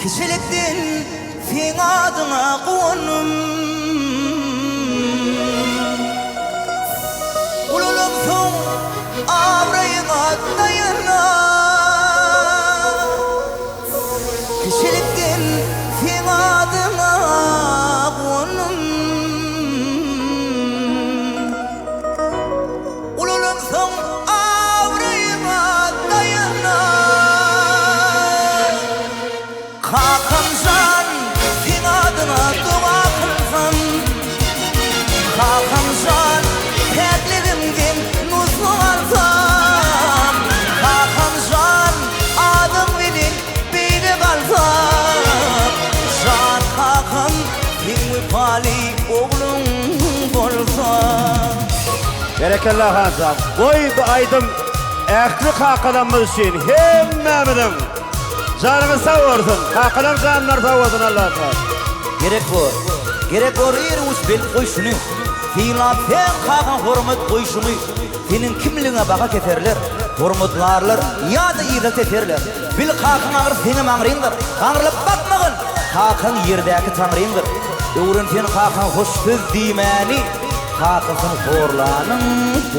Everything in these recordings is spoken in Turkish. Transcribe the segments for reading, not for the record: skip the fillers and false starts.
Kişiliktin fin adına qonum Ululum son avrayına dayana Kişiliktin fin adına qonum Ululum son avrayına dayana Hakancan fin adına dua kılsam Hakancan peklerimden nuzlu alsam Hakancan adım bilin beyni kalsam Can Hakan fin müpali oğlum bolsam Berekallah Hansam. Boy bir aydım ehli Hakan'ımız için hemmemizin canımız sağ olsun. Hakan'ım canlar sağ olsun Allah'ım. Gerek var er uç bel koyşunu Fina fen Hakan hormat koyşunu Senin kimliğine baka keterler Hormatlarlar ya da iğret eterler Bil Hakan ağır senin ağrıyındır Ağırlıp bakmağın Hakan yerdeki tanrıyındır Öğren sen Hakan hoş söz dimani Hakan'sın horlanın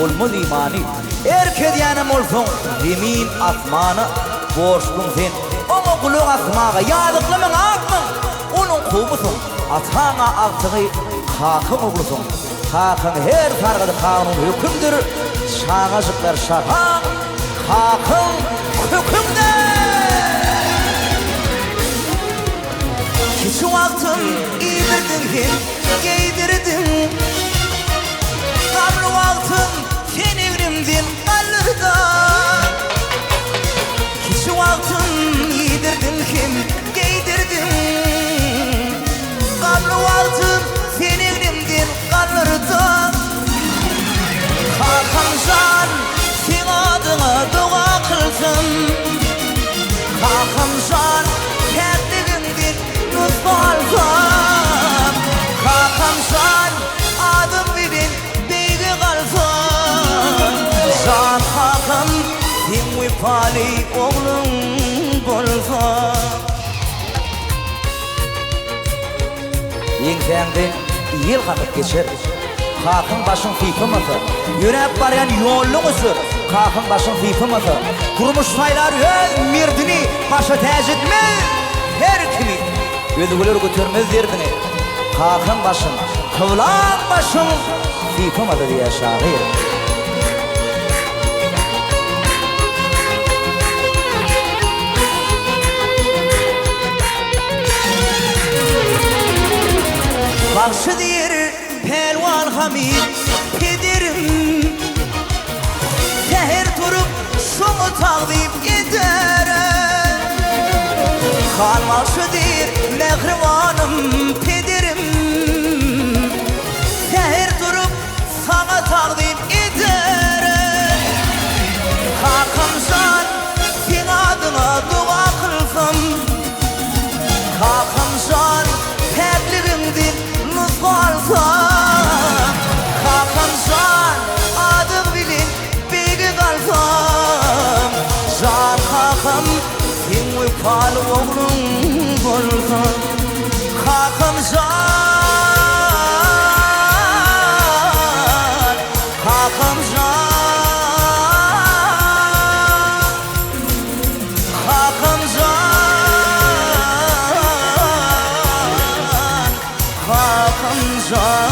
olmaz imani Erkediyenim olsun zemin asmanı Borçlun sen Onu kulu asmağa yadıklamın akmın Onun kumusun atana aktığı Hakan oğlusun Hakan her farkıda kanun hükümdür Şanacıklar şahan Hakan hükümdür Hiç vaktin iyidirdin hem giydirdin Kamlı vaktin sen evrimdin kalırda Hiç vaktin iyidirdin hem giydirdin Kamlı vaktin sen evrimdin kalırda Hakancan sen adına dua kılsın Hakancan kendiliğinden nutlu alsam Hakancan adım bilin beygi kalsam Can Hakan sen müpali oğlum bolsa Yengzenden yıl kakıp geçer Hakan başın fifimisi Yürep barayan yolun usur Hakan başın fifimisi Kurmuş saylar öz mirdini Başa tecitmez her kimi Özgüler götürmez derdini Hakan başın Kıvlan başın fifimisi diye şahir Bakşı diyer pelvan hamid pederim Seher turup şunu takdim ederim Kalmakşı diyer mehrivanım pederim Seher turup sana takdim ederim Hakancan sen adına dua kılsam Hakancan peklerimden nutlu alsam Hakancan adım bilin beygi kalsam Can Hakan sen müpal oğlum bolsam Hakancan Hakancan Hakancan Hakancan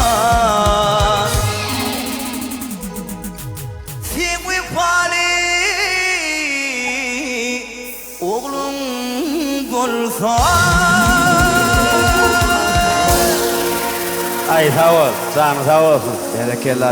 sen müpali oğlum bolsa Ay sağ ol. Canı sağ olsun. Berekallah.